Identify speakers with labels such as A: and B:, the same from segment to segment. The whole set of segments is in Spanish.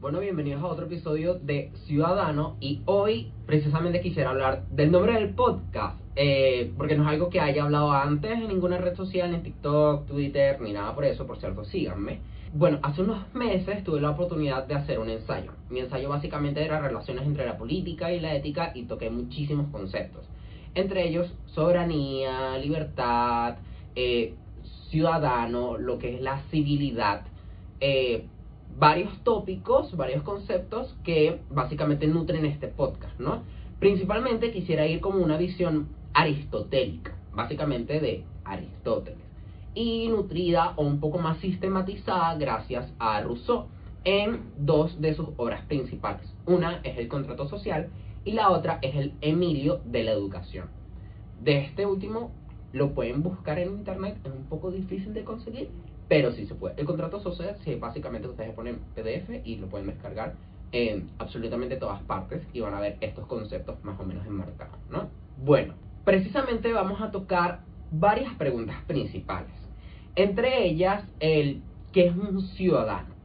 A: Bueno, bienvenidos a otro episodio de Ciudadano y hoy precisamente quisiera hablar del nombre del podcast, porque no es algo que haya hablado antes en ninguna red social, ni en TikTok, Twitter, ni nada por eso, por cierto, síganme. Bueno, hace unos meses tuve la oportunidad de hacer un ensayo. Mi ensayo básicamente era relaciones entre la política y la ética y toqué muchísimos conceptos. Entre ellos, soberanía, libertad, ciudadano, lo que es la civilidad, varios tópicos, varios conceptos que básicamente nutren este podcast, ¿no? Principalmente quisiera ir como una visión aristotélica, básicamente de Aristóteles, y nutrida o un poco más sistematizada gracias a Rousseau en dos de sus obras principales. Una es el Contrato Social y la otra es el Emilio de la Educación. De este último lo pueden buscar en internet, es un poco difícil de conseguir, pero sí se puede. El Contrato Social, sí, básicamente ustedes ponen PDF y lo pueden descargar en absolutamente todas partes y van a ver estos conceptos más o menos enmarcados, ¿no? Bueno, precisamente vamos a tocar varias preguntas principales. Entre ellas, el ¿qué es un ciudadano?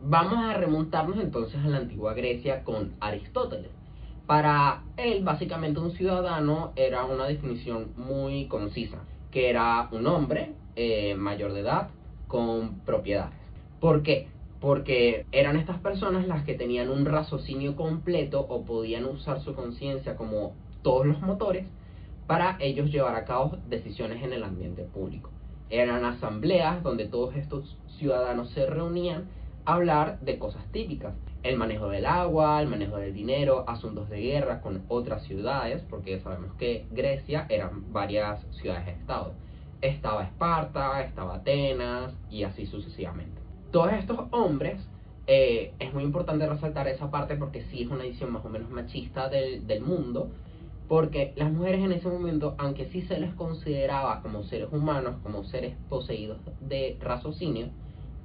A: Vamos a remontarnos entonces a la antigua Grecia con Aristóteles. Para él, básicamente, un ciudadano era una definición muy concisa, que era un hombre mayor de edad con propiedades. ¿Por qué? Porque eran estas personas las que tenían un raciocinio completo o podían usar su conciencia como todos los motores para ellos llevar a cabo decisiones en el ambiente público. Eran asambleas donde todos estos ciudadanos se reunían a hablar de cosas típicas: el manejo del agua, el manejo del dinero, asuntos de guerra con otras ciudades, porque sabemos que Grecia eran varias ciudades-estado. Estaba Esparta, estaba Atenas y así sucesivamente. Todos estos hombres, es muy importante resaltar esa parte porque sí es una visión más o menos machista del mundo, porque las mujeres en ese momento, aunque sí se les consideraba como seres humanos, como seres poseídos de raciocinio,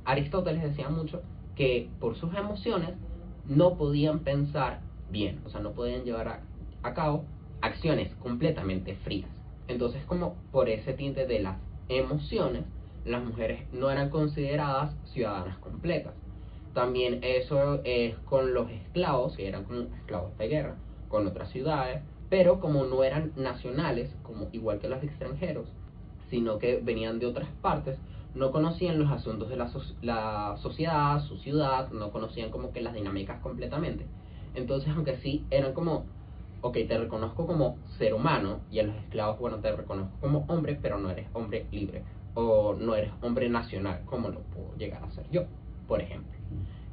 A: Aristóteles decía mucho que por sus emociones no podían pensar bien, o sea, no podían llevar a cabo acciones completamente frías. Entonces, como por ese tinte de las emociones, las mujeres no eran consideradas ciudadanas completas. También eso es con los esclavos, que eran como esclavos de guerra, con otras ciudades, pero como no eran nacionales, como igual que los extranjeros, sino que venían de otras partes, no conocían los asuntos de la sociedad, su ciudad, no conocían como que las dinámicas completamente. Entonces, aunque sí eran como, ok, te reconozco como ser humano, y a los esclavos, bueno, te reconozco como hombre, pero no eres hombre libre, o no eres hombre nacional, como lo puedo llegar a ser yo, por ejemplo.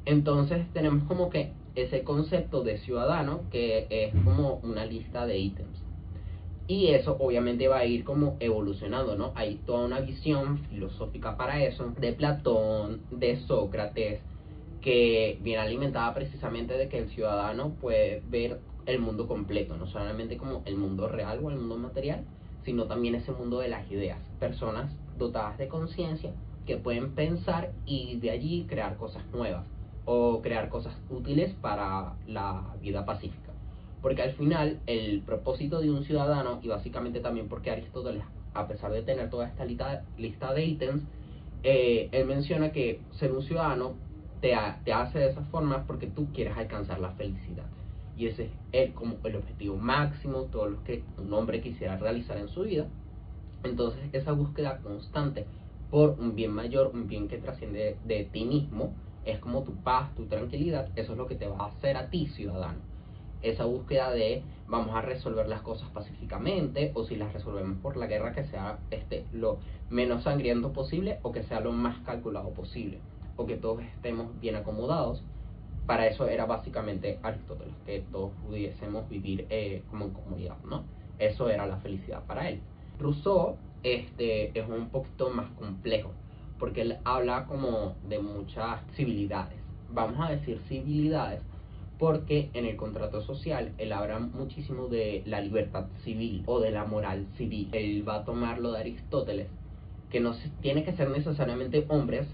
A: Entonces tenemos como que ese concepto de ciudadano, que es como una lista de ítems. Y eso obviamente va a ir como evolucionando, ¿no? Hay toda una visión filosófica para eso, de Platón, de Sócrates, que viene alimentada precisamente de que el ciudadano puede ver el mundo completo, no solamente como el mundo real o el mundo material, sino también ese mundo de las ideas. Personas dotadas de conciencia que pueden pensar y de allí crear cosas nuevas o crear cosas útiles para la vida pacífica. Porque al final el propósito de un ciudadano, y básicamente también porque Aristóteles, a pesar de tener toda esta lista de ítems, él menciona que ser un ciudadano te hace de esa forma porque tú quieres alcanzar la felicidad. Y ese es como el objetivo máximo, todo lo que un hombre quisiera realizar en su vida. Entonces esa búsqueda constante por un bien mayor, un bien que trasciende de ti mismo, es como tu paz, tu tranquilidad. Eso es lo que te va a hacer a ti ciudadano. Esa búsqueda de vamos a resolver las cosas pacíficamente, o si las resolvemos por la guerra, que sea lo menos sangriento posible o que sea lo más calculado posible, o que todos estemos bien acomodados. Para eso era básicamente Aristóteles, que todos pudiésemos vivir como en comunidad, ¿no? Eso era la felicidad para él. Rousseau es un poquito más complejo, porque él habla como de muchas civilidades. Vamos a decir civilidades porque en el contrato social él habla muchísimo de la libertad civil o de la moral civil. Él va a tomar lo de Aristóteles, que no tiene que ser necesariamente hombres,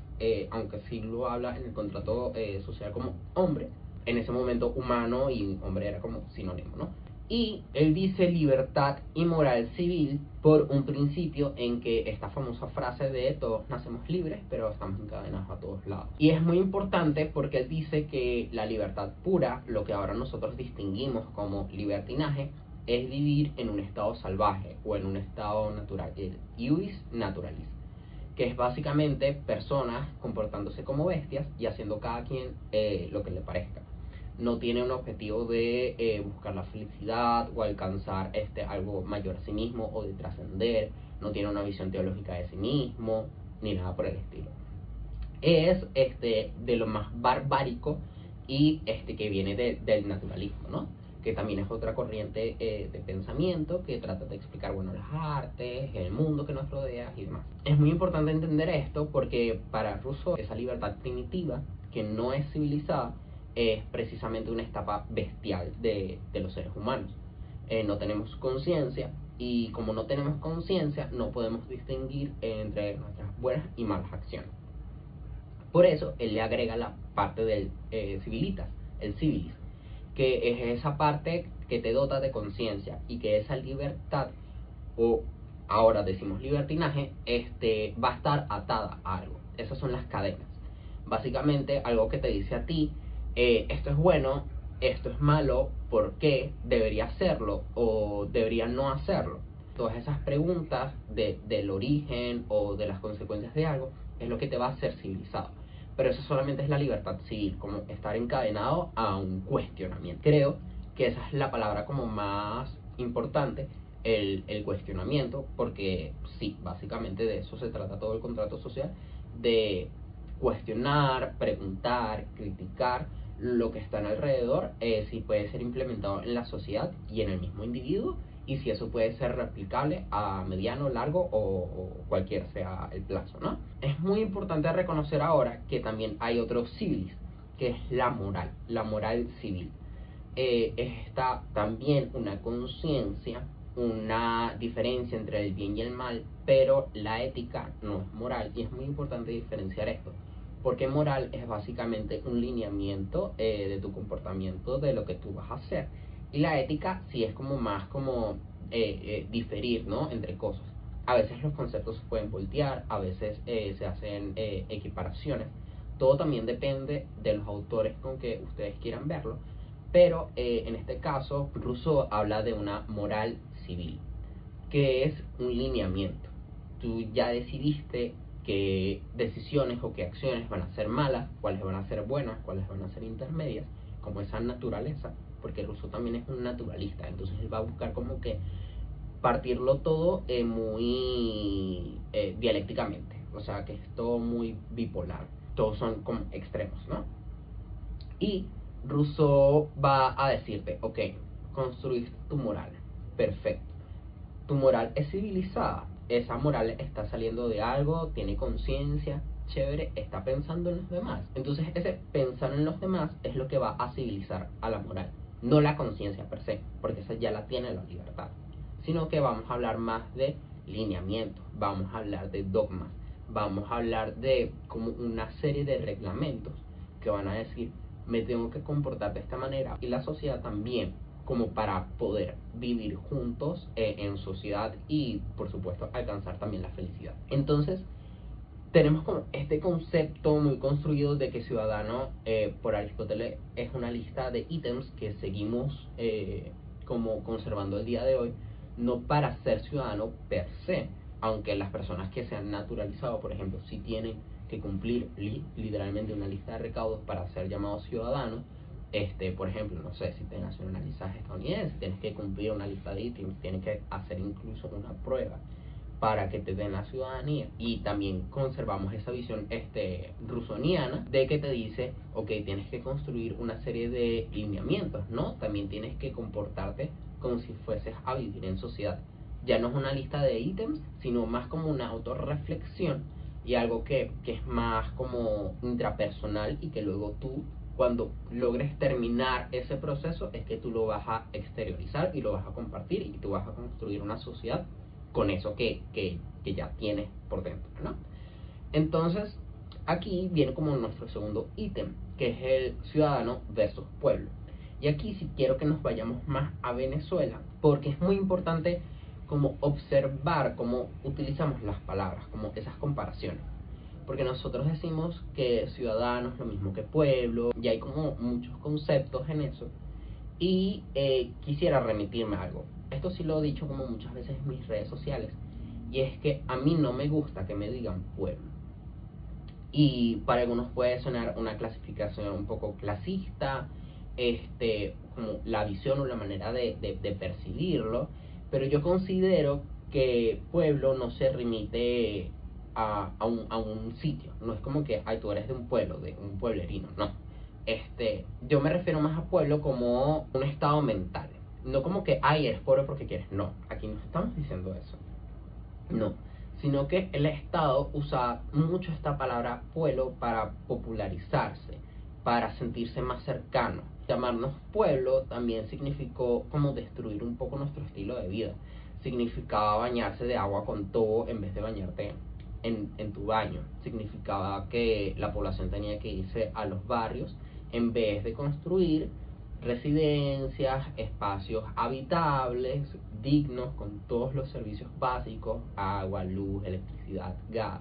A: aunque sí lo habla en el contrato social como hombre. En ese momento humano y hombre era como sinónimo, ¿no? Y él dice libertad y moral civil por un principio en que esta famosa frase de todos nacemos libres, pero estamos encadenados a todos lados. Y es muy importante porque él dice que la libertad pura, lo que ahora nosotros distinguimos como libertinaje, es vivir en un estado salvaje o en un estado natural, el ius naturalis, que es básicamente personas comportándose como bestias y haciendo cada quien lo que le parezca. No tiene un objetivo de buscar la felicidad o alcanzar algo mayor a sí mismo o de trascender. No tiene una visión teológica de sí mismo ni nada por el estilo. Es de lo más barbárico y que viene del naturalismo, ¿no? Que también es otra corriente de pensamiento que trata de explicar, bueno, las artes, el mundo que nos rodea y demás. Es muy importante entender esto porque para Rousseau esa libertad primitiva, que no es civilizada, es precisamente una etapa bestial de los seres humanos. No tenemos conciencia y como no tenemos conciencia no podemos distinguir entre nuestras buenas y malas acciones. Por eso él le agrega la parte del civilitas, el civilis, que es esa parte que te dota de conciencia y que esa libertad, o ahora decimos libertinaje, va a estar atada a algo. Esas son las cadenas. Básicamente algo que te dice a ti, esto es bueno, esto es malo, ¿por qué? ¿Debería hacerlo o debería no hacerlo? Todas esas preguntas del origen o de las consecuencias de algo es lo que te va a hacer civilizado. Pero eso solamente es la libertad civil, como estar encadenado a un cuestionamiento. Creo que esa es la palabra como más importante, el cuestionamiento, porque sí, básicamente de eso se trata todo el contrato social, de cuestionar, preguntar, criticar lo que está alrededor, si puede ser implementado en la sociedad y en el mismo individuo, y si eso puede ser replicable a mediano, largo o cualquier sea el plazo, ¿no? Es muy importante reconocer ahora que también hay otro civilis, que es la moral civil. Está también una conciencia, una diferencia entre el bien y el mal, pero la ética no es moral, y es muy importante diferenciar esto, porque moral es básicamente un lineamiento de tu comportamiento, de lo que tú vas a hacer, y la ética sí es como más como diferir, ¿no?, entre cosas. A veces los conceptos se pueden voltear, a veces se hacen equiparaciones. Todo también depende de los autores con que ustedes quieran verlo, pero en este caso Rousseau habla de una moral civil, que es un lineamiento. Tú ya decidiste qué decisiones o qué acciones van a ser malas, cuáles van a ser buenas, cuáles van a ser intermedias, como esa naturaleza, porque Rousseau también es un naturalista, entonces él va a buscar como que partirlo todo muy dialécticamente, o sea que es todo muy bipolar, todos son como extremos, ¿no? Y Rousseau va a decirte, ok, construiste tu moral, perfecto, tu moral es civilizada, esa moral está saliendo de algo, tiene conciencia, chévere, está pensando en los demás. Entonces ese pensar en los demás es lo que va a civilizar a la moral, no la conciencia per se, porque esa ya la tiene la libertad, sino que vamos a hablar más de lineamientos, vamos a hablar de dogmas, vamos a hablar de como una serie de reglamentos que van a decir, me tengo que comportar de esta manera, y la sociedad también, como para poder vivir juntos en sociedad y por supuesto alcanzar también la felicidad. Entonces tenemos como este concepto muy construido de que ciudadano por Aristóteles es una lista de ítems que seguimos como conservando el día de hoy, no para ser ciudadano per se, aunque las personas que se han naturalizado, por ejemplo, sí tienen que cumplir literalmente una lista de recaudos para ser llamados ciudadanos. Por ejemplo, no sé, si te nacionalizas estadounidense, tienes que cumplir una lista de ítems, tienes que hacer incluso una prueba para que te den la ciudadanía. Y también conservamos esa visión rusoniana de que te dice, ok, tienes que construir una serie de lineamientos, ¿no? También tienes que comportarte como si fueses a vivir en sociedad. Ya no es una lista de ítems, sino más como una autorreflexión y algo que es más como intrapersonal, y que luego tú, cuando logres terminar ese proceso, es que tú lo vas a exteriorizar y lo vas a compartir, y tú vas a construir una sociedad con eso que ya tienes por dentro, ¿no? Entonces, aquí viene como nuestro segundo ítem, que es el ciudadano versus pueblo. Y aquí sí quiero que nos vayamos más a Venezuela, porque es muy importante como observar cómo utilizamos las palabras, como esas comparaciones. Porque nosotros decimos que ciudadano es lo mismo que pueblo, y hay como muchos conceptos en eso. Y quisiera remitirme a algo. Esto sí lo he dicho como muchas veces en mis redes sociales, y es que a mí no me gusta que me digan pueblo. Y para algunos puede sonar una clasificación un poco clasista, como la visión o la manera de percibirlo, pero yo considero que pueblo no se remite a un sitio, no es como que, ay, tú eres de un pueblo, de un pueblerino, no. Yo me refiero más a pueblo como un estado mental, no como que, ay, eres pobre porque quieres, no, aquí no estamos diciendo eso, no, sino que el Estado usa mucho esta palabra pueblo para popularizarse, para sentirse más cercano. Llamarnos pueblo también significó como destruir un poco nuestro estilo de vida. Significaba bañarse de agua con todo en vez de bañarte en tu baño. Significaba que la población tenía que irse a los barrios en vez de construir residencias, espacios habitables, dignos, con todos los servicios básicos, agua, luz, electricidad, gas.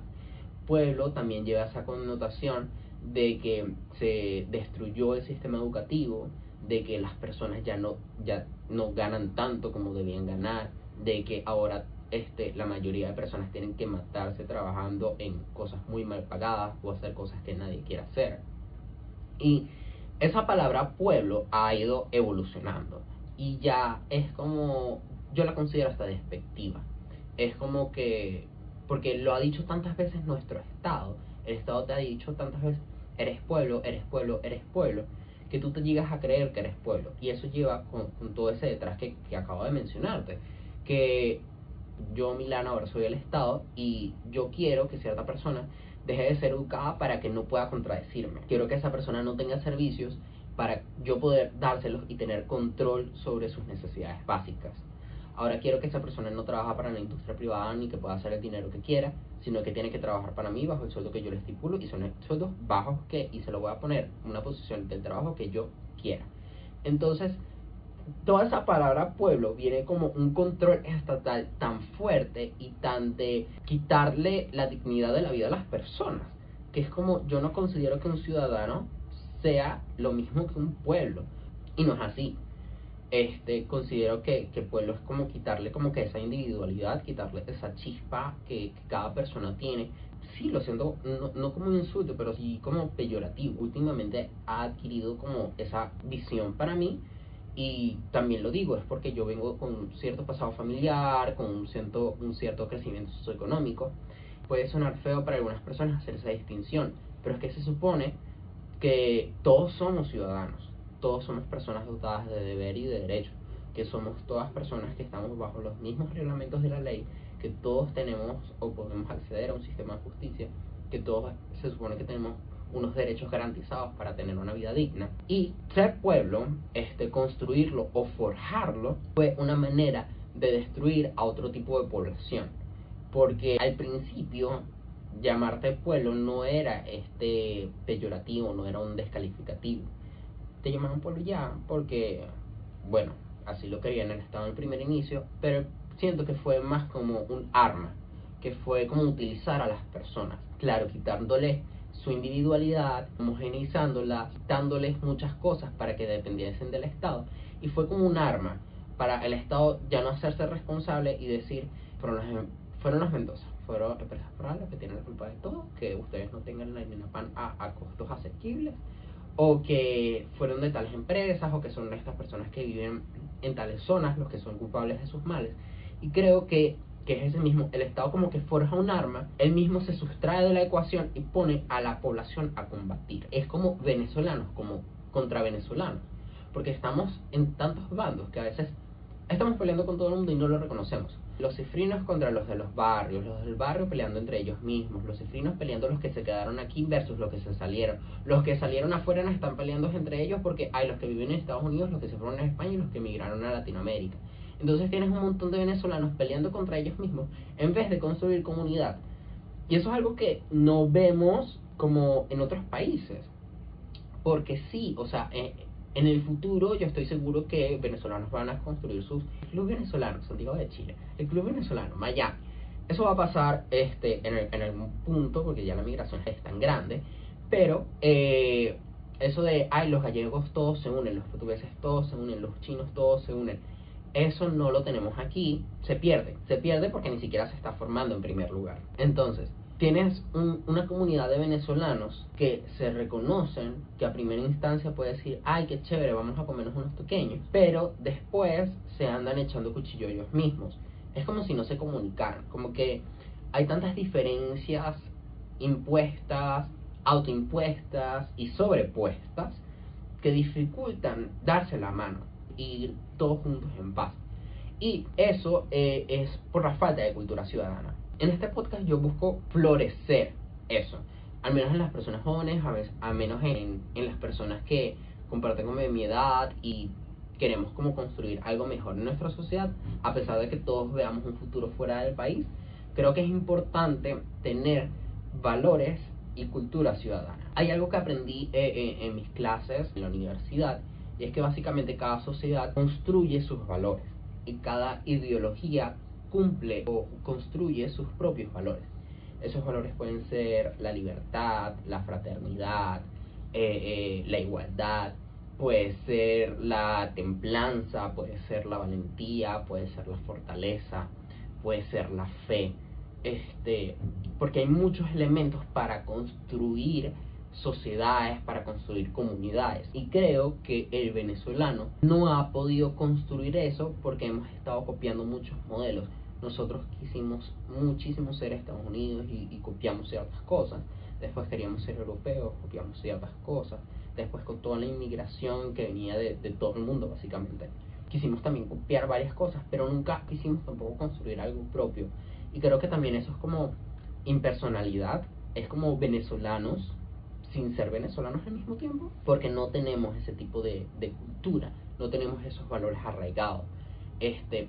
A: Pueblo también lleva esa connotación de que se destruyó el sistema educativo, de que las personas ya no ganan tanto como debían ganar, de que ahora la mayoría de personas tienen que matarse trabajando en cosas muy mal pagadas o hacer cosas que nadie quiere hacer. Y esa palabra pueblo ha ido evolucionando y ya es como, yo la considero hasta despectiva. Es como que, porque lo ha dicho tantas veces nuestro Estado, el Estado te ha dicho tantas veces, eres pueblo, eres pueblo, eres pueblo, que tú te llegas a creer que eres pueblo. Y eso lleva con todo ese detrás que acabo de mencionarte, que yo, Milano, ahora soy el Estado y yo quiero que cierta persona deje de ser educada para que no pueda contradecirme. Quiero que esa persona no tenga servicios para yo poder dárselos y tener control sobre sus necesidades básicas. Ahora quiero que esa persona no trabaja para la industria privada ni que pueda hacer el dinero que quiera, sino que tiene que trabajar para mí bajo el sueldo que yo le estipulo, y son sueldos bajos y se lo voy a poner en una posición del trabajo que yo quiera. Entonces, toda esa palabra pueblo viene como un control estatal tan fuerte y tan de quitarle la dignidad de la vida a las personas, que es como, yo no considero que un ciudadano sea lo mismo que un pueblo, y no es así. Considero que pueblo es como quitarle como que esa individualidad, quitarle esa chispa que cada persona tiene. Sí, lo siento, no como un insulto, pero sí como peyorativo. Últimamente ha adquirido como esa visión para mí, y también lo digo, es porque yo vengo con un cierto pasado familiar, con un cierto crecimiento socioeconómico. Puede sonar feo para algunas personas hacer esa distinción, pero es que se supone que todos somos ciudadanos, todos somos personas dotadas de deber y de derecho, que somos todas personas que estamos bajo los mismos reglamentos de la ley, que todos tenemos o podemos acceder a un sistema de justicia, que todos se supone que tenemos unos derechos garantizados para tener una vida digna. Y ser pueblo, construirlo o forjarlo, fue una manera de destruir a otro tipo de población, porque al principio llamarte pueblo no era peyorativo, no era un descalificativo. Te llamaban pueblo ya porque, bueno, así lo querían el Estado en el primer inicio, pero siento que fue más como un arma, que fue como utilizar a las personas, claro, quitándole su individualidad, homogeneizándola, quitándoles muchas cosas para que dependiesen del Estado, y fue como un arma para el Estado ya no hacerse responsable y decir, fueron los Mendoza, fueron empresas forales las que tienen la culpa de todo, que ustedes no tengan la harina pan a costos asequibles, o que fueron de tales empresas, o que son estas personas que viven en tales zonas los que son culpables de sus males. Y creo que es ese mismo, el Estado como que forja un arma, él mismo se sustrae de la ecuación y pone a la población a combatir. Es como venezolanos, como contra venezolanos, porque estamos en tantos bandos que a veces estamos peleando con todo el mundo y no lo reconocemos. Los cifrinos contra los de los barrios, los del barrio peleando entre ellos mismos, los cifrinos peleando los que se quedaron aquí versus los que se salieron. Los que salieron afuera no están peleando entre ellos porque hay los que viven en Estados Unidos, los que se fueron a España y los que emigraron a Latinoamérica. Entonces tienes un montón de venezolanos peleando contra ellos mismos en vez de construir comunidad. Y eso es algo que no vemos como en otros países. Porque sí, o sea, En el futuro yo estoy seguro que venezolanos van a construir el club venezolano, Santiago de Chile, el club venezolano, Miami. Eso va a pasar en algún punto, porque ya la migración es tan grande, pero eso de, ay, los gallegos todos se unen, los portugueses todos se unen, los chinos todos se unen, eso no lo tenemos aquí, se pierde porque ni siquiera se está formando en primer lugar. Entonces, tienes una comunidad de venezolanos que se reconocen, que a primera instancia puede decir, ay, qué chévere, vamos a comernos unos pequeños, pero después se andan echando cuchillo ellos mismos. Es como si no se comunicaran, como que hay tantas diferencias impuestas, autoimpuestas y sobrepuestas que dificultan darse la mano y ir todos juntos en paz. Y eso es por la falta de cultura ciudadana. En este podcast yo busco florecer eso, al menos en las personas jóvenes, a menos en las personas que comparten como mi edad y queremos como construir algo mejor en nuestra sociedad, a pesar de que todos veamos un futuro fuera del país. Creo que es importante tener valores y cultura ciudadana. Hay algo que aprendí en mis clases en la universidad, y es que básicamente cada sociedad construye sus valores y cada ideología cumple o construye sus propios valores. Esos valores pueden ser la libertad, la fraternidad, la igualdad, puede ser la templanza, puede ser la valentía, puede ser la fortaleza, puede ser la fe. Porque hay muchos elementos para construir sociedades, para construir comunidades, y creo que el venezolano no ha podido construir eso porque hemos estado copiando muchos modelos. Nosotros quisimos muchísimo ser Estados Unidos y copiamos ciertas cosas, después queríamos ser europeos, copiamos ciertas cosas, después con toda la inmigración que venía de todo el mundo básicamente, quisimos también copiar varias cosas, pero nunca quisimos tampoco construir algo propio. Y creo que también eso es como impersonalidad, es como venezolanos sin ser venezolanos al mismo tiempo, porque no tenemos ese tipo de cultura, no tenemos esos valores arraigados,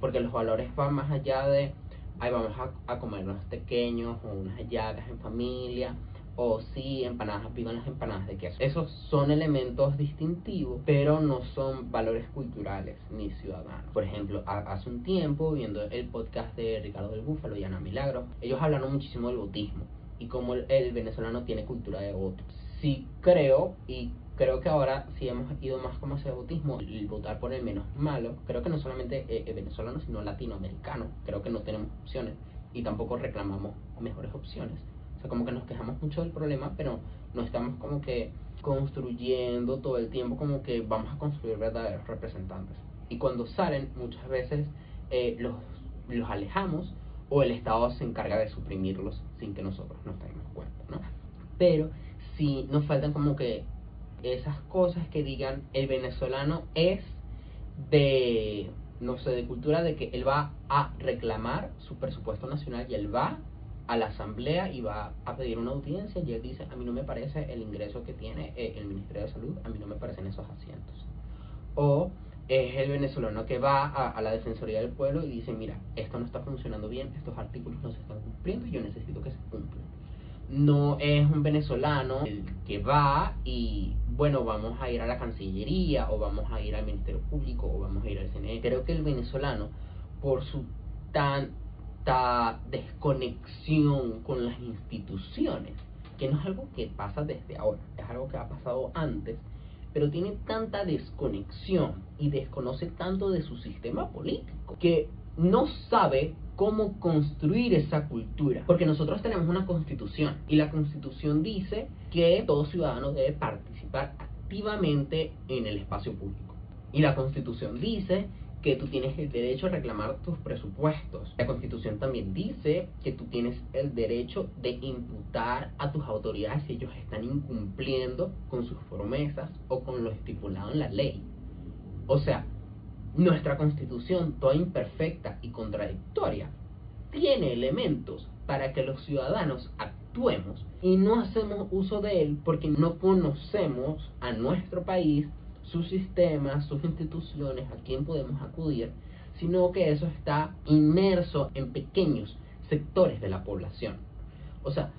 A: porque los valores van más allá de, ay, vamos a comer unos pequeños o unas hallacas en familia, o sí, empanadas, vivan las empanadas de queso. Esos son elementos distintivos, pero no son valores culturales ni ciudadanos. Por ejemplo, hace un tiempo, viendo el podcast de Ricardo del Búfalo y Ana Milagros, ellos hablaron muchísimo del votismo y cómo el venezolano tiene cultura de voto. Sí creo, y creo que ahora sí hemos ido más como hacia el votismo, el votar por el menos malo. Creo que no solamente venezolano, sino latinoamericano. Creo que no tenemos opciones y tampoco reclamamos mejores opciones. O sea, como que nos quejamos mucho del problema, pero no estamos como que construyendo todo el tiempo, como que vamos a construir verdaderos representantes. Y cuando salen, muchas veces los alejamos, o el Estado se encarga de suprimirlos sin que nosotros nos demos cuenta, ¿no? Pero sí nos faltan como que esas cosas que digan, el venezolano es de, no sé, de cultura, de que él va a reclamar su presupuesto nacional y él va a la asamblea y va a pedir una audiencia y él dice, a mí no me parece el ingreso que tiene el Ministerio de Salud, a mí no me parecen esos asientos. O es el venezolano que va a la Defensoría del Pueblo y dice, mira, esto no está funcionando bien, estos artículos no se están cumpliendo y yo necesito que se cumplan. No es un venezolano el que va y, bueno, vamos a ir a la Cancillería, o vamos a ir al Ministerio Público, o vamos a ir al CNE. Creo que el venezolano, por su tanta desconexión con las instituciones, que no es algo que pasa desde ahora, es algo que ha pasado antes, pero tiene tanta desconexión y desconoce tanto de su sistema político que no sabe cómo construir esa cultura, porque nosotros tenemos una constitución y la constitución dice que todo ciudadano debe participar activamente en el espacio público, y la constitución dice que tú tienes el derecho a reclamar tus presupuestos. La constitución también dice que tú tienes el derecho de imputar a tus autoridades si ellos están incumpliendo con sus promesas o con lo estipulado en la ley. O sea, nuestra constitución, toda imperfecta y contradictoria, tiene elementos para que los ciudadanos actuemos, y no hacemos uso de él porque no conocemos a nuestro país, sus sistemas, sus instituciones, a quién podemos acudir, sino que eso está inmerso en pequeños sectores de la población. O sea,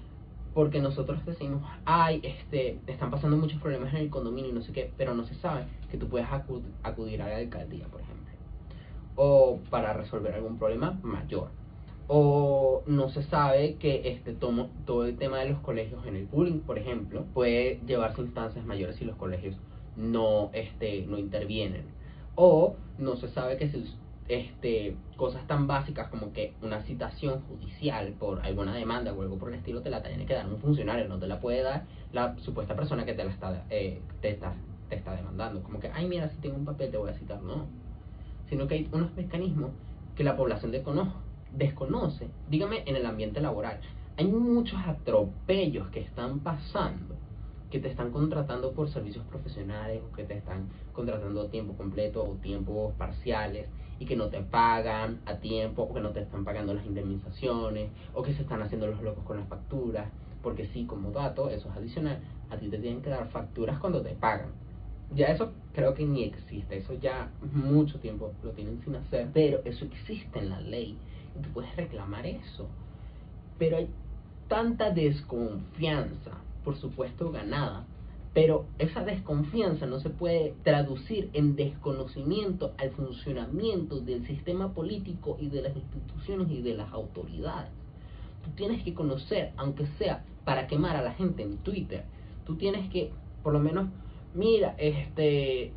A: porque nosotros decimos, ay, están pasando muchos problemas en el condominio y no sé qué, pero no se sabe que tú puedes acudir a la alcaldía, por ejemplo, o para resolver algún problema mayor. O no se sabe que todo el tema de los colegios en el bullying, por ejemplo, puede llevarse a instancias mayores si los colegios no intervienen. O no se sabe que si cosas tan básicas como que una citación judicial por alguna demanda o algo por el estilo te la tiene que dar un funcionario, no te la puede dar la supuesta persona que te está demandando. Como que, ay, mira, si tengo un papel te voy a citar. No, sino que hay unos mecanismos que la población desconoce. Dígame, en el ambiente laboral hay muchos atropellos que están pasando, que te están contratando por servicios profesionales, o que te están contratando a tiempo completo o tiempos parciales, y que no te pagan a tiempo, o que no te están pagando las indemnizaciones, o que se están haciendo los locos con las facturas. Porque sí, como dato, eso es adicional, a ti te tienen que dar facturas cuando te pagan. Ya eso creo que ni existe, eso ya mucho tiempo lo tienen sin hacer, pero eso existe en la ley y tú puedes reclamar eso. Pero hay tanta desconfianza, por supuesto ganada, pero esa desconfianza no se puede traducir en desconocimiento al funcionamiento del sistema político y de las instituciones y de las autoridades. Tú tienes que conocer, aunque sea para quemar a la gente en Twitter, tú tienes que, por lo menos, mira,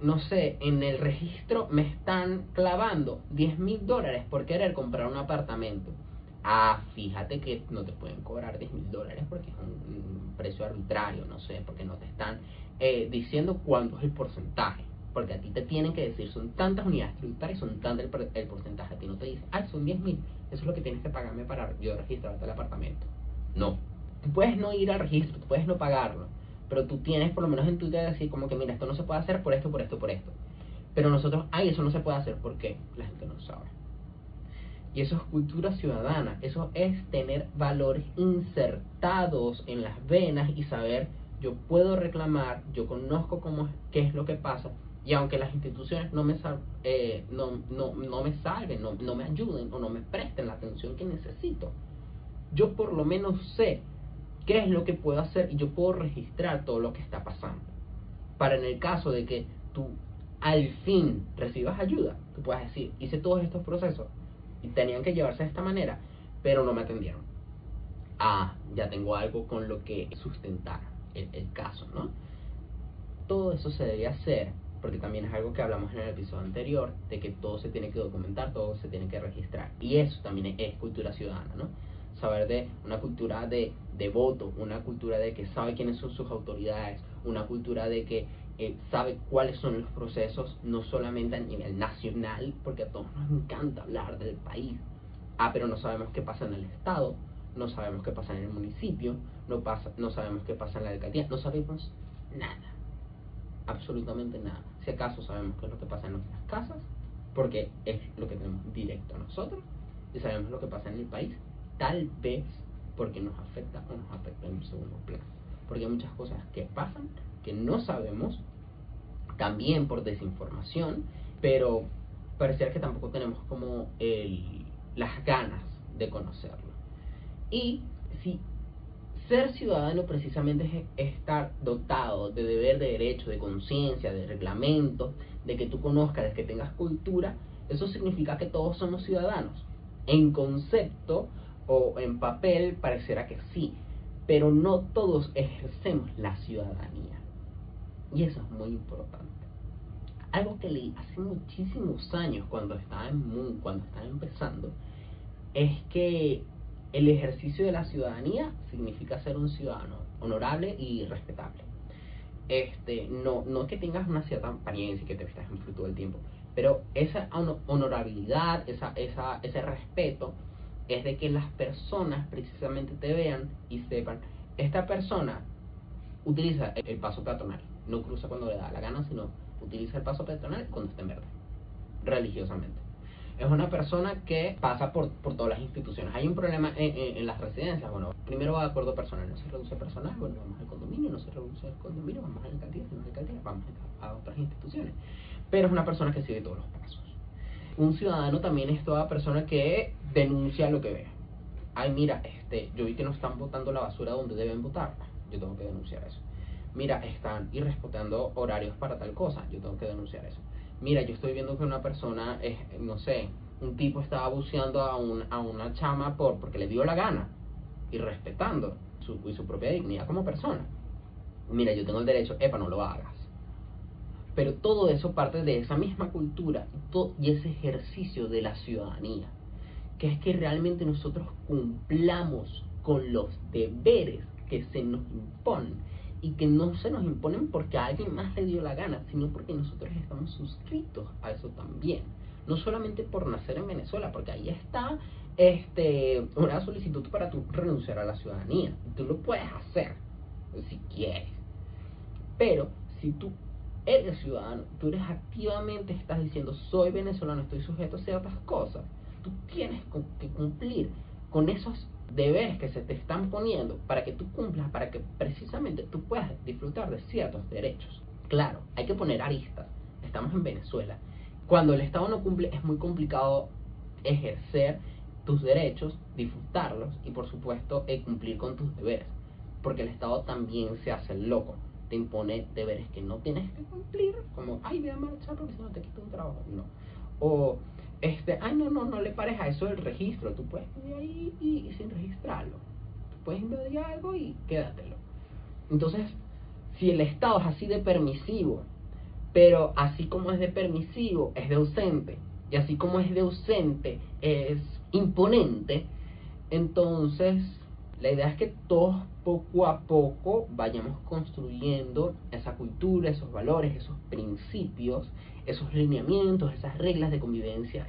A: no sé, en el registro me están clavando $10,000 por querer comprar un apartamento. Ah, fíjate que no te pueden cobrar $10,000 porque es un precio arbitrario, no sé, porque no te están diciendo cuánto es el porcentaje. Porque a ti te tienen que decir, son tantas unidades tributarias, son tanto el porcentaje. A ti no te dicen, ay, son 10,000, eso es lo que tienes que pagarme para yo registrarte el apartamento. No, tú puedes no ir al registro, tú puedes no pagarlo, pero tú tienes por lo menos en Twitter decir como que, mira, esto no se puede hacer por esto, por esto, por esto. Pero nosotros, ay, eso no se puede hacer, ¿por qué? La gente no sabe. Y eso es cultura ciudadana, eso es tener valores insertados en las venas y saber, yo puedo reclamar, yo conozco qué es lo que pasa, y aunque las instituciones no me salven, no me ayuden o no me presten la atención que necesito, yo por lo menos sé qué es lo que puedo hacer y yo puedo registrar todo lo que está pasando. Para en el caso de que tú al fin recibas ayuda, tú puedas decir, hice todos estos procesos y tenían que llevarse de esta manera, pero no me atendieron. Ah, ya tengo algo con lo que sustentar el caso, ¿no? Todo eso se debe hacer, porque también es algo que hablamos en el episodio anterior, de que todo se tiene que documentar, todo se tiene que registrar. Y eso también es cultura ciudadana, ¿no? Saber de una cultura de voto, una cultura de que sabe quiénes son sus autoridades, una cultura de que sabe cuáles son los procesos, no solamente a nivel nacional, porque a todos nos encanta hablar del país. Ah, pero no sabemos qué pasa en el estado, no sabemos qué pasa en el municipio, no sabemos qué pasa en la alcaldía, no sabemos nada, absolutamente nada. Si acaso sabemos qué es lo que pasa en nuestras casas, porque es lo que tenemos directo a nosotros, y sabemos lo que pasa en el país, tal vez porque nos afecta o nos afecta en un segundo plano, porque hay muchas cosas que pasan que no sabemos, también por desinformación, pero pareciera que tampoco tenemos como las ganas de conocerlo. Y si ser ciudadano precisamente es estar dotado de deber, de derecho, de conciencia, de reglamento, de que tú conozcas, de que tengas cultura, eso significa que todos somos ciudadanos. En concepto o en papel pareciera que sí, pero no todos ejercemos la ciudadanía. Y eso es muy importante. Algo que leí hace muchísimos años cuando estaba empezando, es que el ejercicio de la ciudadanía significa ser un ciudadano honorable y respetable. No que tengas una cierta apariencia y que te vistas en fruto del tiempo, pero esa honorabilidad, ese respeto, es de que las personas precisamente te vean y sepan, esta persona utiliza el paso peatonal, no cruza cuando le da la gana, sino utiliza el paso peatonal cuando está en verde, religiosamente. Es una persona que pasa por todas las instituciones. Hay un problema en las residencias. Bueno, primero va de acuerdo personal, no se reduce personal, bueno, vamos al condominio, no se reduce el condominio, vamos a la alcaldía, si no a la alcaldía, vamos a otras instituciones. Pero es una persona que sigue todos los pasos. Un ciudadano también es toda persona que denuncia lo que ve. ay, mira, yo vi que no están botando la basura donde deben botarla, yo tengo que denunciar eso. Mira, están irrespetando horarios para tal cosa, yo tengo que denunciar eso. Mira, yo estoy viendo que una persona, no sé, un tipo estaba abuseando a una chama porque le dio la gana, y respetando su propia dignidad como persona. Mira, yo tengo el derecho, epa, no lo hagas. Pero todo eso parte de esa misma cultura y ese ejercicio de la ciudadanía, que es que realmente nosotros cumplamos con los deberes que se nos imponen, y que no se nos imponen porque a alguien más le dio la gana, sino porque nosotros estamos suscritos a eso también. No solamente por nacer en Venezuela, porque ahí está una solicitud para tú renunciar a la ciudadanía. Tú lo puedes hacer si quieres. Pero si tú eres ciudadano, tú eres activamente, estás diciendo, soy venezolano, estoy sujeto a ciertas cosas, tú tienes que cumplir con esos deberes que se te están poniendo para que tú cumplas, para que precisamente tú puedas disfrutar de ciertos derechos. Claro, hay que poner aristas. Estamos en Venezuela. Cuando el Estado no cumple, es muy complicado ejercer tus derechos, disfrutarlos y, por supuesto, cumplir con tus deberes, porque el Estado también se hace el loco, te impone deberes que no tienes que cumplir, como, ay, voy a marchar porque si no te quito un trabajo. No. O ay, no le pares a eso del registro, tú puedes ir ahí y sin registrarlo, tú puedes invadir algo y quédatelo. Entonces, si el Estado es así de permisivo, pero así como es de permisivo, es de ausente, y así como es de ausente, es imponente, entonces la idea es que todos poco a poco vayamos construyendo esa cultura, esos valores, esos principios, esos lineamientos, esas reglas de convivencia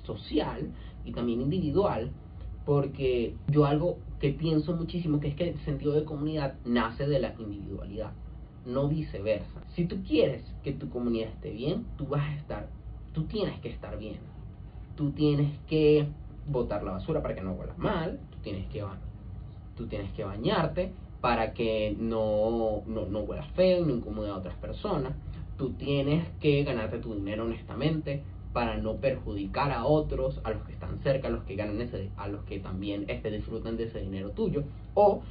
A: social y también individual, porque yo algo que pienso muchísimo, que es que el sentido de comunidad nace de la individualidad, no viceversa. Si tú quieres que tu comunidad esté bien, tú tienes que estar bien. Tú tienes que botar la basura para que no huelas mal, tú tienes que bañarte para que no huelas feo y no incomode a otras personas. Tú tienes que ganarte tu dinero honestamente para no perjudicar a otros, a los que están cerca, a los que ganan a los que también disfrutan de ese dinero tuyo, o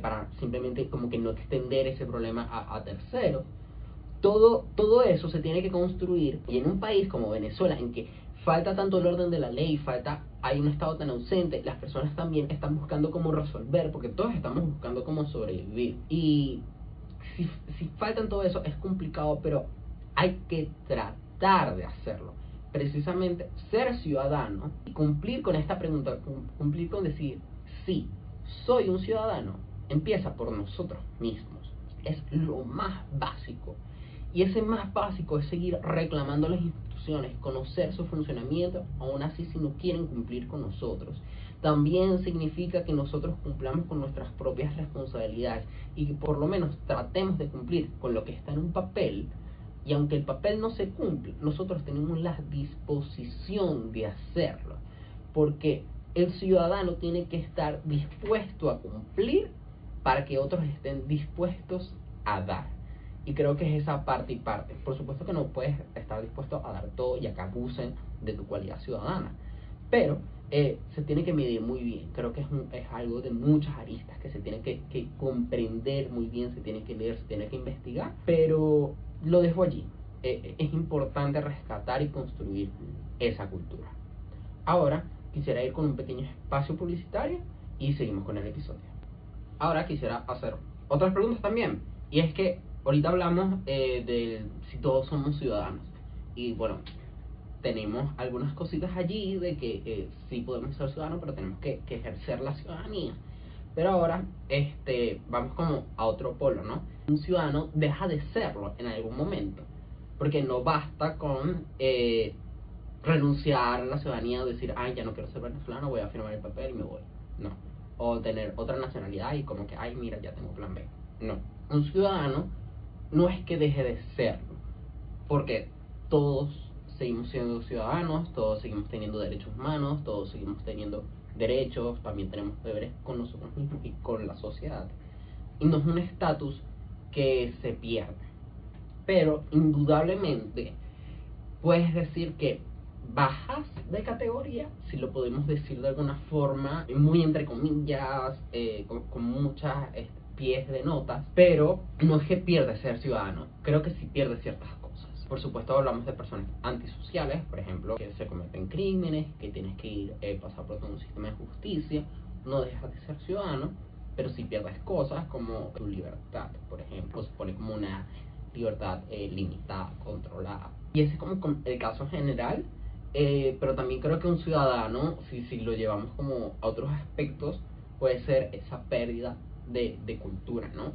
A: para simplemente como que no extender ese problema a terceros. Todo eso se tiene que construir, y en un país como Venezuela, en que falta tanto el orden de la ley, hay un Estado tan ausente, las personas también están buscando cómo resolver, porque todos estamos buscando cómo sobrevivir. Y si faltan todo eso, es complicado, pero hay que tratar de hacerlo. Precisamente ser ciudadano y cumplir con esta pregunta, cumplir con decir, sí, soy un ciudadano, empieza por nosotros mismos. Es lo más básico. Y ese más básico es seguir reclamando las instituciones, conocer su funcionamiento, aún así si no quieren cumplir con nosotros. También significa que nosotros cumplamos con nuestras propias responsabilidades y que por lo menos tratemos de cumplir con lo que está en un papel. Y aunque el papel no se cumple, nosotros tenemos la disposición de hacerlo, porque el ciudadano tiene que estar dispuesto a cumplir para que otros estén dispuestos a dar. Y creo que es esa parte y parte. Por supuesto que no puedes estar dispuesto a dar todo y a que abusen de tu cualidad ciudadana, pero se tiene que medir muy bien. Creo que es algo de muchas aristas que se tiene que comprender muy bien, se tiene que leer, se tiene que investigar, pero lo dejo allí. Es importante rescatar y construir esa cultura. Ahora quisiera ir con un pequeño espacio publicitario y seguimos con el episodio. Ahora quisiera hacer otras preguntas también, y es que ahorita hablamos de si todos somos ciudadanos, y bueno, tenemos algunas cositas allí de que sí podemos ser ciudadanos, pero tenemos que ejercer la ciudadanía. Pero ahora vamos como a otro polo, ¿no? Un ciudadano deja de serlo en algún momento, porque no basta con renunciar a la ciudadanía o decir, ay, ya no quiero ser venezolano, voy a firmar el papel y me voy. No. O tener otra nacionalidad y como que, ay, mira, ya tengo plan B. No. Un ciudadano no es que deje de serlo, porque todos seguimos siendo ciudadanos, todos seguimos teniendo derechos humanos, todos seguimos teniendo derechos, también tenemos deberes con nosotros mismos y con la sociedad. Y no es un estatus que se pierde. Pero indudablemente puedes decir que bajas de categoría, si lo podemos decir de alguna forma, muy entre comillas, con muchas pies de notas, pero no es que pierda ser ciudadano, creo que sí pierde ciertas cosas. Por supuesto hablamos de personas antisociales, por ejemplo, que se cometen crímenes, que tienes que ir, pasar por todo un sistema de justicia, no dejas de ser ciudadano, pero sí pierdes cosas como tu libertad, por ejemplo, se pone como una libertad limitada, controlada. Y ese es como el caso general, pero también creo que un ciudadano, si lo llevamos como a otros aspectos, puede ser esa pérdida de cultura, ¿no?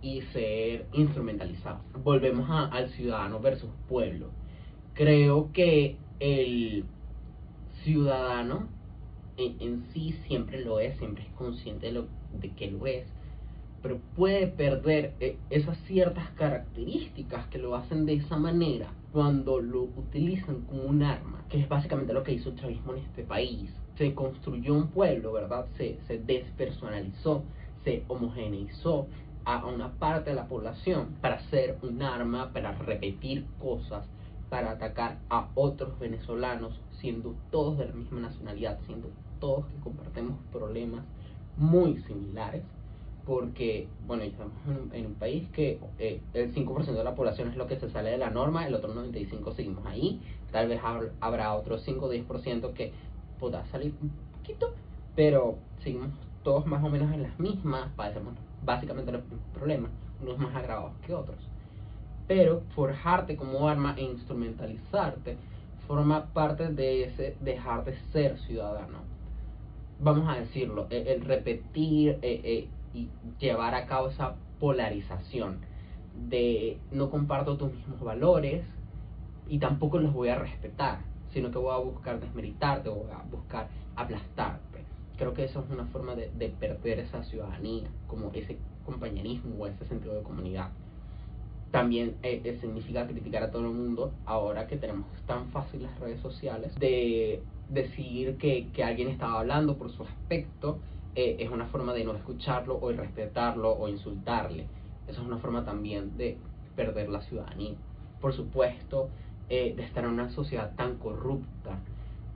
A: Y ser instrumentalizado. Volvemos al ciudadano versus pueblo. Creo que el ciudadano en sí siempre lo es, siempre es consciente de que lo es, pero puede perder esas ciertas características que lo hacen de esa manera cuando lo utilizan como un arma, que es básicamente lo que hizo el chavismo en este país. Se construyó un pueblo, ¿verdad? Se despersonalizó, se homogeneizó a una parte de la población para ser un arma, para repetir cosas, para atacar a otros venezolanos, siendo todos de la misma nacionalidad, siendo todos que compartimos problemas muy similares, porque, bueno, estamos en un país que el 5% de la población es lo que se sale de la norma, el otro 95% seguimos ahí, tal vez habrá otro 5 o 10% que podrá salir un poquito, pero seguimos todos más o menos en las mismas, padecemos básicamente los mismos problemas, unos más agravados que otros. Pero forjarte como arma e instrumentalizarte forma parte de ese dejar de ser ciudadano. Vamos a decirlo, el repetir y llevar a cabo esa polarización de no comparto tus mismos valores y tampoco los voy a respetar, sino que voy a buscar desmeritarte, voy a buscar aplastarte. Creo que eso es una forma de perder esa ciudadanía, como ese compañerismo o ese sentido de comunidad. También significa criticar a todo el mundo ahora que tenemos tan fácil las redes sociales de decir que alguien estaba hablando por su aspecto. Es una forma de no escucharlo o irrespetarlo o insultarle. Eso es una forma también de perder la ciudadanía. Por supuesto, de estar en una sociedad tan corrupta,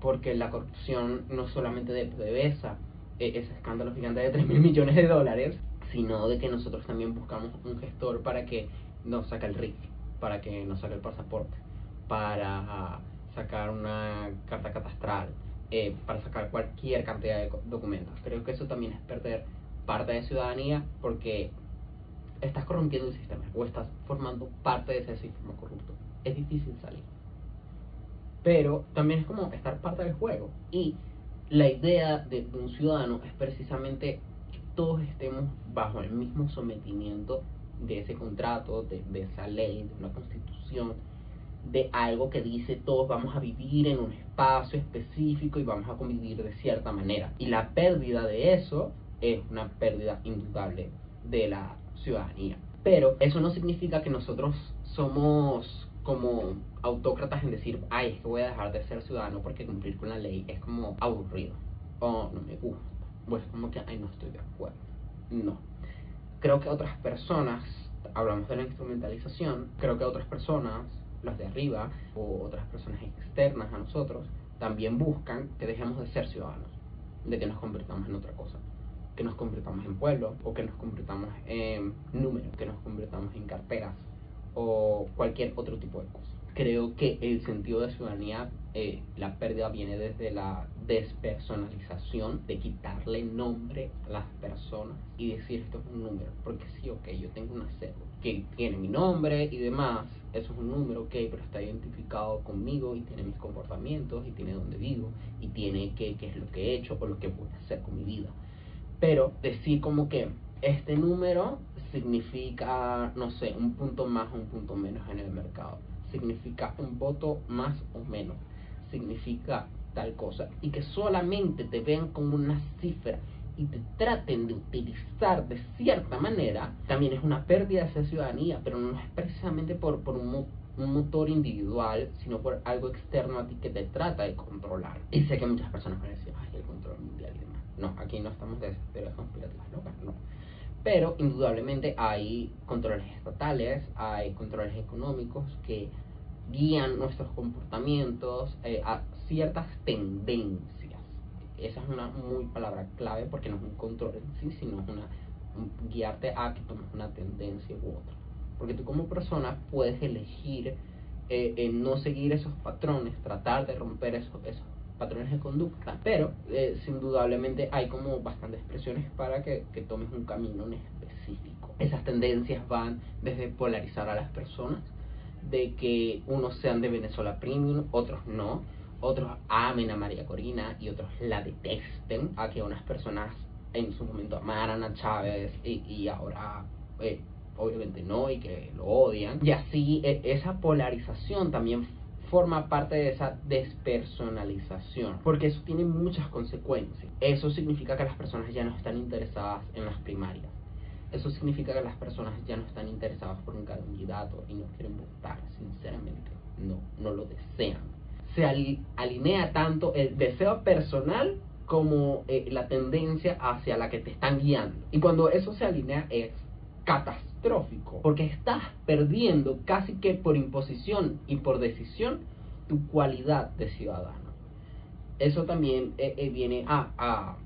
A: porque la corrupción no solamente de PDVSA, ese escándalo gigante de 3.000 millones de dólares, sino de que nosotros también buscamos un gestor para que nos saque el RIF, para que nos saque el pasaporte, para sacar una carta catastral, para sacar cualquier cantidad de documentos. Creo que eso también es perder parte de ciudadanía, porque estás corrompiendo el sistema o estás formando parte de ese sistema corrupto. Es difícil salir, pero también es como estar parte del juego. Y la idea de un ciudadano es precisamente que todos estemos bajo el mismo sometimiento de ese contrato, de esa ley, de una constitución, de algo que dice todos vamos a vivir en un espacio específico y vamos a convivir de cierta manera. Y la pérdida de eso es una pérdida indudable de la ciudadanía. Pero eso no significa que nosotros somos como autócratas en decir, ay, es que voy a dejar de ser ciudadano porque cumplir con la ley es como aburrido, o no me gusta, o es como que, ay, no estoy de acuerdo. No. Creo que otras personas, hablamos de la instrumentalización, creo que otras personas, los de arriba, o otras personas externas a nosotros, también buscan que dejemos de ser ciudadanos, de que nos convirtamos en otra cosa, que nos convirtamos en pueblo, o que nos convirtamos en números, que nos convirtamos en carteras, o cualquier otro tipo de cosa. Creo que el sentido de ciudadanía, la pérdida viene desde la despersonalización, de quitarle nombre a las personas y decir esto es un número, porque sí, ok, yo tengo una cédula que tiene mi nombre y demás, eso es un número, ok, pero está identificado conmigo y tiene mis comportamientos y tiene dónde vivo y tiene qué es lo que he hecho o lo que voy a hacer con mi vida. Pero decir como que este número significa, no sé, un punto más o un punto menos en el mercado, significa un voto más o menos, significa tal cosa, y que solamente te vean como una cifra y te traten de utilizar de cierta manera, también es una pérdida de esa ciudadanía, pero no es precisamente por un motor individual, sino por algo externo a ti que te trata de controlar. Y sé que muchas personas van a decir, ay, el control mundial y demás. No, aquí no estamos de teorías conspirativas locas, no. Pero indudablemente hay controles estatales, hay controles económicos que guían nuestros comportamientos a ciertas tendencias. Esa es una muy palabra clave, porque no es un control en sí, sino es guiarte a que tomes una tendencia u otra. Porque tú como persona puedes elegir no seguir esos patrones, tratar de romper esos patrones de conducta, pero indudablemente hay como bastantes presiones para que tomes un camino en específico. Esas tendencias van desde polarizar a las personas, de que unos sean de Venezuela Premium, otros no, otros amen a María Corina y otros la detesten, a que unas personas en su momento amaran a Chávez y ahora obviamente no, y que lo odian. Y así esa polarización también forma parte de esa despersonalización, porque eso tiene muchas consecuencias. Eso significa que las personas ya no están interesadas en las primarias. Eso significa que las personas ya no están interesadas por un candidato y no quieren votar, sinceramente. No lo desean. Se alinea tanto el deseo personal como la tendencia hacia la que te están guiando. Y cuando eso se alinea es catastrófico, porque estás perdiendo casi que por imposición y por decisión tu cualidad de ciudadano. Eso también viene a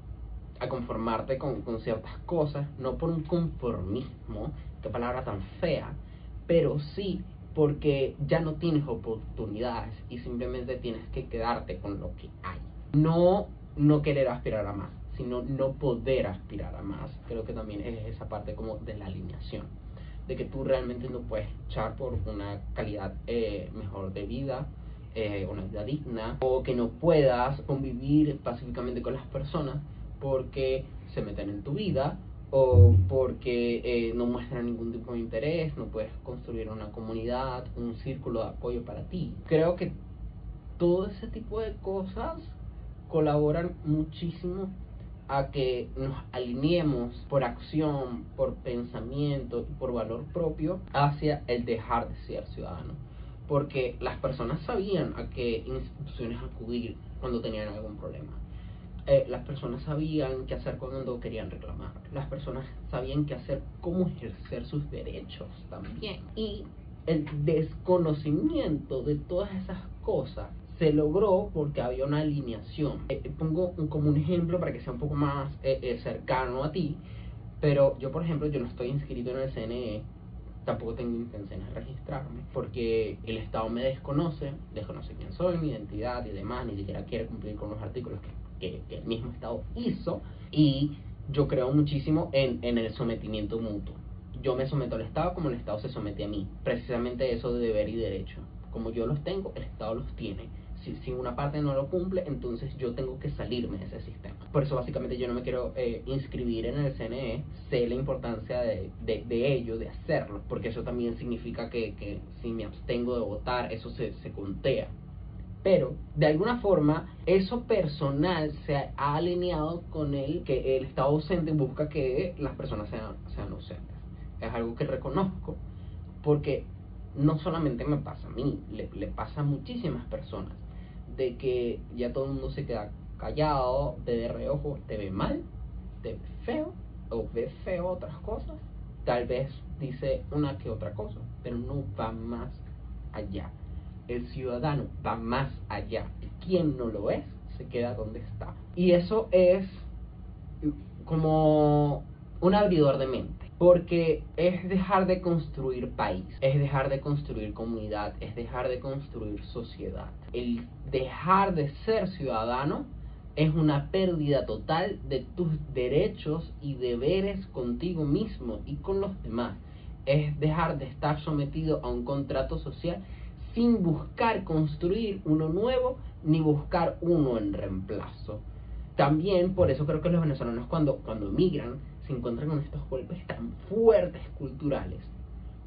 A: conformarte con ciertas cosas, no por un conformismo, qué palabra tan fea, pero sí porque ya no tienes oportunidades y simplemente tienes que quedarte con lo que hay. No querer aspirar a más, sino no poder aspirar a más. Creo que también es esa parte como de la alineación, de que tú realmente no puedes luchar por una calidad mejor de vida, una vida digna, o que no puedas convivir pacíficamente con las personas porque se meten en tu vida o porque no muestran ningún tipo de interés. No puedes construir una comunidad, un círculo de apoyo para ti. Creo que todo ese tipo de cosas colaboran muchísimo a que nos alineemos por acción, por pensamiento y por valor propio hacia el dejar de ser ciudadano. Porque las personas sabían a qué instituciones acudir cuando tenían algún problema. Las personas sabían qué hacer cuando querían reclamar. Las personas sabían qué hacer, cómo ejercer sus derechos también. Y el desconocimiento de todas esas cosas se logró porque había una alineación. Pongo como un ejemplo para que sea un poco más cercano a ti. Pero yo, por ejemplo, yo no estoy inscrito en el CNE. Tampoco tengo intenciones de registrarme porque el Estado me desconoce quién soy, mi identidad y demás. Ni siquiera quiere cumplir con los artículos que el mismo Estado hizo. Y yo creo muchísimo en el sometimiento mutuo. Yo me someto al Estado como el Estado se somete a mí. Precisamente eso de deber y derecho. Como yo los tengo, el Estado los tiene. Si una parte no lo cumple, entonces yo tengo que salirme de ese sistema. Por eso básicamente yo no me quiero inscribir en el CNE. Sé la importancia de ello, de hacerlo, porque eso también significa que si me abstengo de votar, eso se contea. Pero de alguna forma eso personal se ha alineado con que el Estado ausente busca que las personas sean ausentes. Es algo que reconozco, porque no solamente me pasa a mí, le pasa a muchísimas personas, de que ya todo el mundo se queda callado, ve de reojo, te ve mal, te ve feo, o ve feo otras cosas, tal vez dice una que otra cosa, pero no va más allá. El ciudadano va más allá, y quien no lo es, se queda donde está. Y eso es como un abridor de mente, porque es dejar de construir país, es dejar de construir comunidad, es dejar de construir sociedad. El dejar de ser ciudadano es una pérdida total de tus derechos y deberes contigo mismo y con los demás. Es dejar de estar sometido a un contrato social sin buscar construir uno nuevo ni buscar uno en reemplazo. También por eso creo que los venezolanos cuando emigran se encuentran con estos golpes tan fuertes culturales,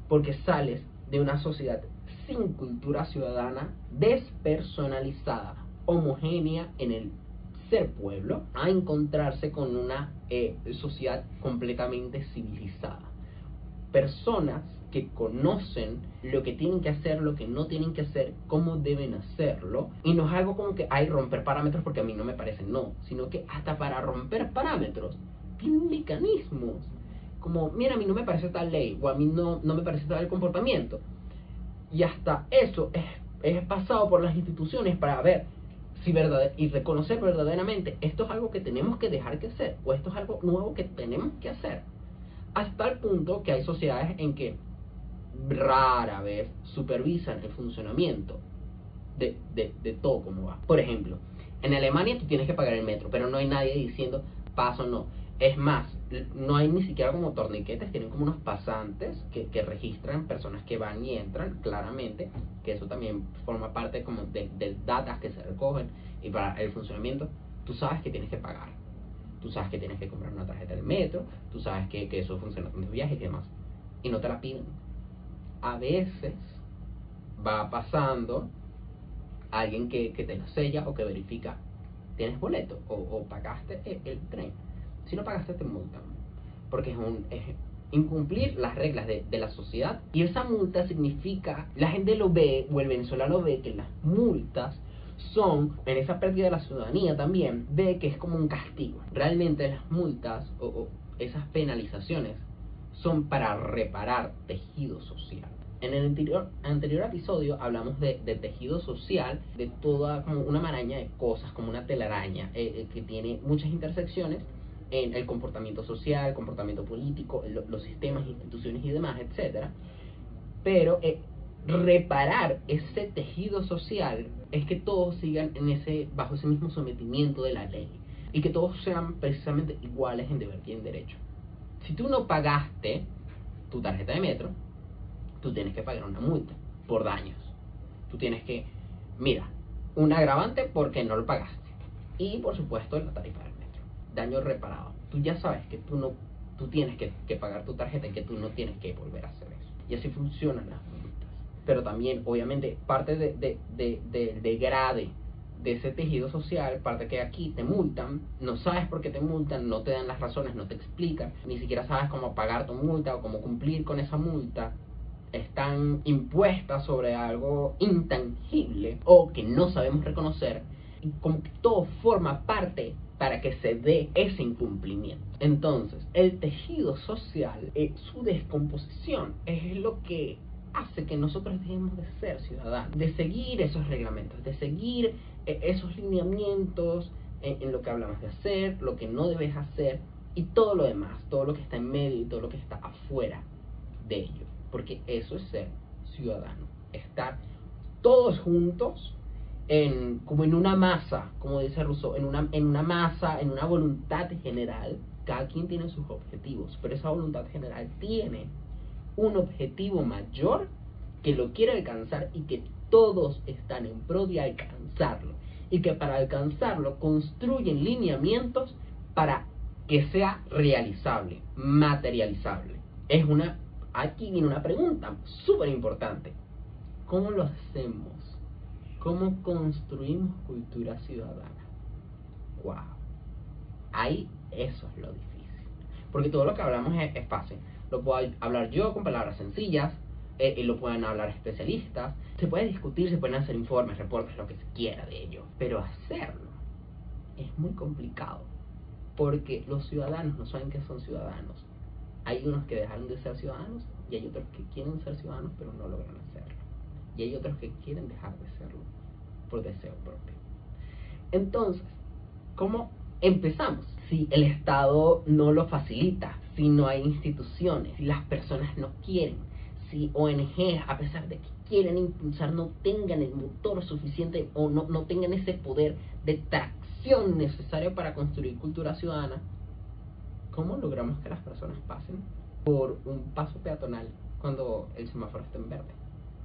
A: porque sales de una sociedad sin cultura ciudadana, despersonalizada, homogénea en el ser pueblo, a encontrarse con una sociedad completamente civilizada. Personas que conocen lo que tienen que hacer, lo que no tienen que hacer, cómo deben hacerlo. Y no es algo como que hay romper parámetros porque a mí no me parece, no, sino que hasta para romper parámetros tienen mecanismos. Como, mira, a mí no me parece tal ley, o a mí no me parece tal comportamiento. Y hasta eso es he pasado por las instituciones para ver si y reconocer verdaderamente esto es algo que tenemos que dejar que hacer o esto es algo nuevo que tenemos que hacer. Hasta el punto que hay sociedades en que rara vez supervisan el funcionamiento de todo como va. Por ejemplo, en Alemania tú tienes que pagar el metro, pero no hay nadie diciendo paso no. Es más, no hay ni siquiera como torniquetes, tienen como unos pasantes que registran personas que van y entran claramente, que eso también forma parte como de datos que se recogen, y para el funcionamiento tú sabes que tienes que pagar, tú sabes que tienes que comprar una tarjeta del metro, tú sabes que eso funciona con tus viajes y demás, y no te la piden. A veces va pasando alguien que te lo sella o que verifica, tienes boleto o pagaste el tren. Si no pagaste te multan, porque es incumplir las reglas de la sociedad, y esa multa significa, la gente lo ve, o el venezolano ve que las multas son, en esa pérdida de la ciudadanía también, ve que es como un castigo. Realmente las multas o esas penalizaciones son para reparar tejido social. En el anterior episodio hablamos de tejido social, de toda como una maraña de cosas, como una telaraña que tiene muchas intersecciones en el comportamiento social, el comportamiento político, los sistemas, instituciones y demás, etcétera. Pero reparar ese tejido social es que todos sigan bajo ese mismo sometimiento de la ley y que todos sean precisamente iguales en deber y en derecho. Si tú no pagaste tu tarjeta de metro, tú tienes que pagar una multa por daños. Tú tienes que, un agravante porque no lo pagaste. Y por supuesto la tarifa del metro, daño reparado. Tú ya sabes que tú tienes que pagar tu tarjeta y que tú no tienes que volver a hacer eso. Y así funcionan las multas. Pero también, obviamente, parte del degrade de ese tejido social, parte que aquí te multan, no sabes por qué te multan, no te dan las razones, no te explican, ni siquiera sabes cómo pagar tu multa o cómo cumplir con esa multa. Están impuestas sobre algo intangible o que no sabemos reconocer, y como que todo forma parte para que se dé ese incumplimiento. Entonces, el tejido social, su descomposición es lo que hace que nosotros dejemos de ser ciudadanos, de seguir esos reglamentos, de seguir esos lineamientos en lo que hablamos de hacer, lo que no debes hacer y todo lo demás, todo lo que está en medio y todo lo que está afuera de ello. Porque eso es ser ciudadano, estar todos juntos como en una masa, como dice Rousseau, en una masa, en una voluntad general. Cada quien tiene sus objetivos, pero esa voluntad general tiene un objetivo mayor que lo quiere alcanzar y que todos están en pro de alcanzarlo, y que para alcanzarlo construyen lineamientos para que sea realizable, materializable. Aquí viene una pregunta súper importante. ¿Cómo lo hacemos? ¿Cómo construimos cultura ciudadana? ¡Wow! Ahí eso es lo difícil. Porque todo lo que hablamos es fácil. Lo puedo hablar yo con palabras sencillas, y lo pueden hablar especialistas. Se puede discutir, se pueden hacer informes, reportes, lo que se quiera de ello. Pero hacerlo es muy complicado. Porque los ciudadanos no saben que son ciudadanos. Hay unos que dejaron de ser ciudadanos y hay otros que quieren ser ciudadanos pero no logran hacerlo. Y hay otros que quieren dejar de serlo por deseo propio. Entonces, ¿cómo empezamos? Si el Estado no lo facilita, si no hay instituciones, si las personas no quieren, si ONGs, a pesar de que quieren impulsar, no tengan el motor suficiente o no tengan ese poder de tracción necesario para construir cultura ciudadana, ¿cómo logramos que las personas pasen por un paso peatonal cuando el semáforo está en verde?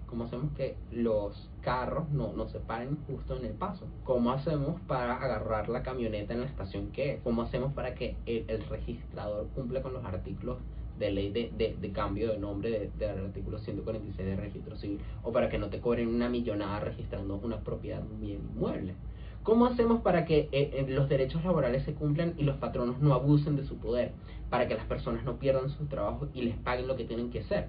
A: ¿Cómo hacemos que los carros no se paren justo en el paso? ¿Cómo hacemos para agarrar la camioneta en la estación que es? ¿Cómo hacemos para que el registrador cumpla con los artículos de ley de cambio de nombre del artículo 146 de registro civil? O para que no te cobren una millonada registrando una propiedad de un bien inmueble. ¿Cómo hacemos para que los derechos laborales se cumplan y los patronos no abusen de su poder? Para que las personas no pierdan sus trabajos y les paguen lo que tienen que hacer.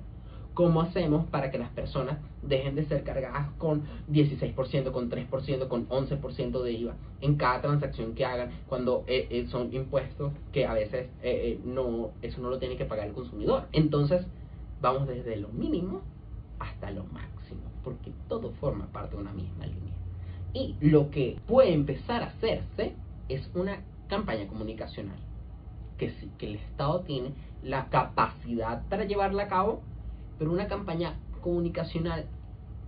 A: ¿Cómo hacemos para que las personas dejen de ser cargadas con 16%, con 3%, con 11% de IVA en cada transacción que hagan, cuando son impuestos que a veces eso no lo tiene que pagar el consumidor? Entonces, vamos desde lo mínimo hasta lo máximo, porque todo forma parte de una misma línea. Y lo que puede empezar a hacerse es una campaña comunicacional, que sí, que el Estado tiene la capacidad para llevarla a cabo, pero una campaña comunicacional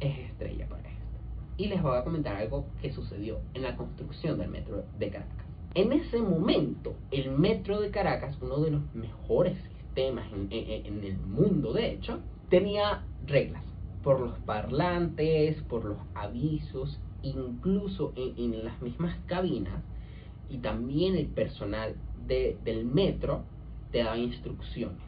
A: es estrella para esto. Y les voy a comentar algo que sucedió en la construcción del metro de Caracas. En ese momento, el metro de Caracas, uno de los mejores sistemas en el mundo, de hecho, tenía reglas por los parlantes, por los avisos, incluso en las mismas cabinas, y también el personal del metro te daba instrucciones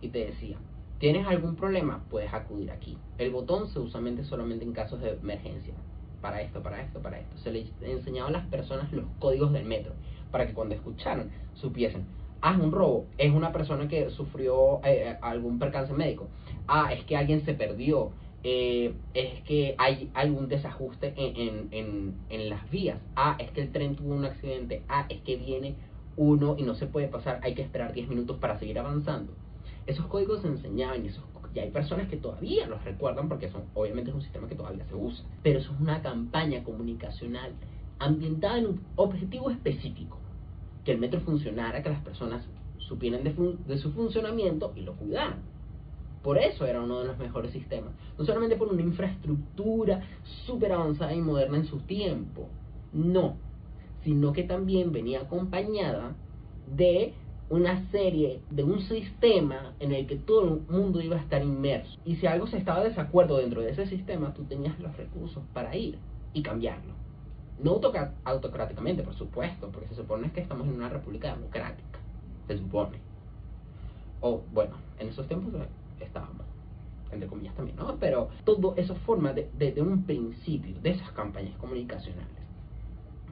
A: y te decía: ¿tienes algún problema? Puedes acudir aquí. El botón se usa solamente en casos de emergencia. Para esto, para esto, para esto. Se les enseñaba a las personas los códigos del metro, para que cuando escucharan, supiesen: es un robo, es una persona que sufrió algún percance médico, es que alguien se perdió, es que hay un desajuste en las vías, es que el tren tuvo un accidente, es que viene uno y no se puede pasar, hay que esperar 10 minutos para seguir avanzando. Esos códigos se enseñaban, y hay personas que todavía los recuerdan porque obviamente es un sistema que todavía se usa, pero eso es una campaña comunicacional ambientada en un objetivo específico: que el metro funcionara, que las personas supieran de su funcionamiento y lo cuidaran. Por eso era uno de los mejores sistemas, no solamente por una infraestructura súper avanzada y moderna en su tiempo, no, sino que también venía acompañada de un sistema en el que todo el mundo iba a estar inmerso. Y si algo se estaba de desacuerdo dentro de ese sistema, tú tenías los recursos para ir y cambiarlo. No autocráticamente, por supuesto, porque se supone que estamos en una república democrática, se supone. O bueno, en esos tiempos estábamos, entre comillas también, ¿no? Pero todo eso forma de un principio de esas campañas comunicacionales.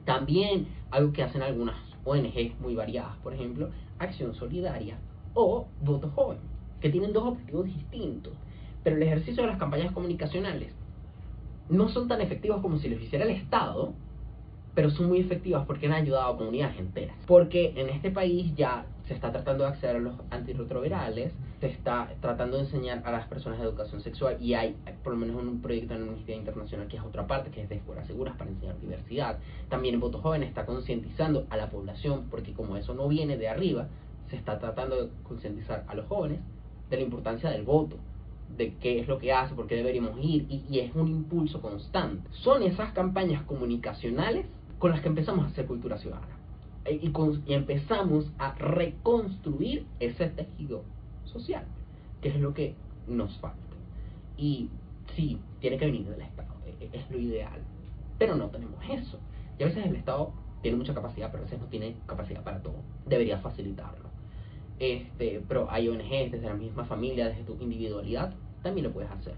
A: También algo que hacen algunas ONGs muy variadas, por ejemplo, Acción Solidaria o Voto Joven, que tienen dos objetivos distintos, pero el ejercicio de las campañas comunicacionales no son tan efectivos como si lo hiciera el Estado, pero son muy efectivas porque han ayudado a comunidades enteras. Porque en este país ya se está tratando de acceder a los antirretrovirales, se está tratando de enseñar a las personas de educación sexual, y hay por lo menos un proyecto en Amnistía Internacional que es otra parte, que es de escuelas seguras para enseñar diversidad. También en Voto Joven está concientizando a la población, porque como eso no viene de arriba, se está tratando de concientizar a los jóvenes de la importancia del voto, de qué es lo que hace, por qué deberíamos ir, y es un impulso constante. Son esas campañas comunicacionales con las que empezamos a hacer cultura ciudadana y empezamos a reconstruir ese tejido social, que es lo que nos falta. Y sí, tiene que venir del Estado, es lo ideal, pero no tenemos eso. Y a veces el Estado tiene mucha capacidad, pero a veces no tiene capacidad para todo. Debería facilitarlo. Pero hay ONGs, desde la misma familia, desde tu individualidad, también lo puedes hacer.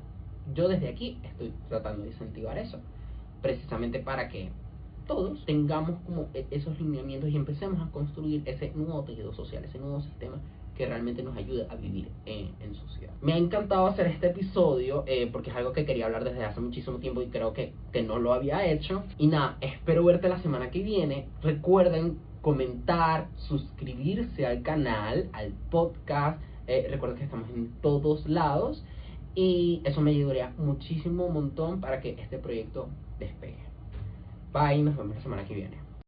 A: Yo desde aquí estoy tratando de incentivar eso, precisamente para que todos tengamos como esos lineamientos y empecemos a construir ese nuevo tejido social, ese nuevo sistema que realmente nos ayude a vivir en sociedad. Me ha encantado hacer este episodio porque es algo que quería hablar desde hace muchísimo tiempo y creo que no lo había hecho. Y nada, espero verte la semana que viene. Recuerden comentar, suscribirse al canal, al podcast. Recuerden que estamos en todos lados y eso me ayudaría muchísimo, un montón, para que este proyecto despegue. Bye, nos vemos la semana que viene.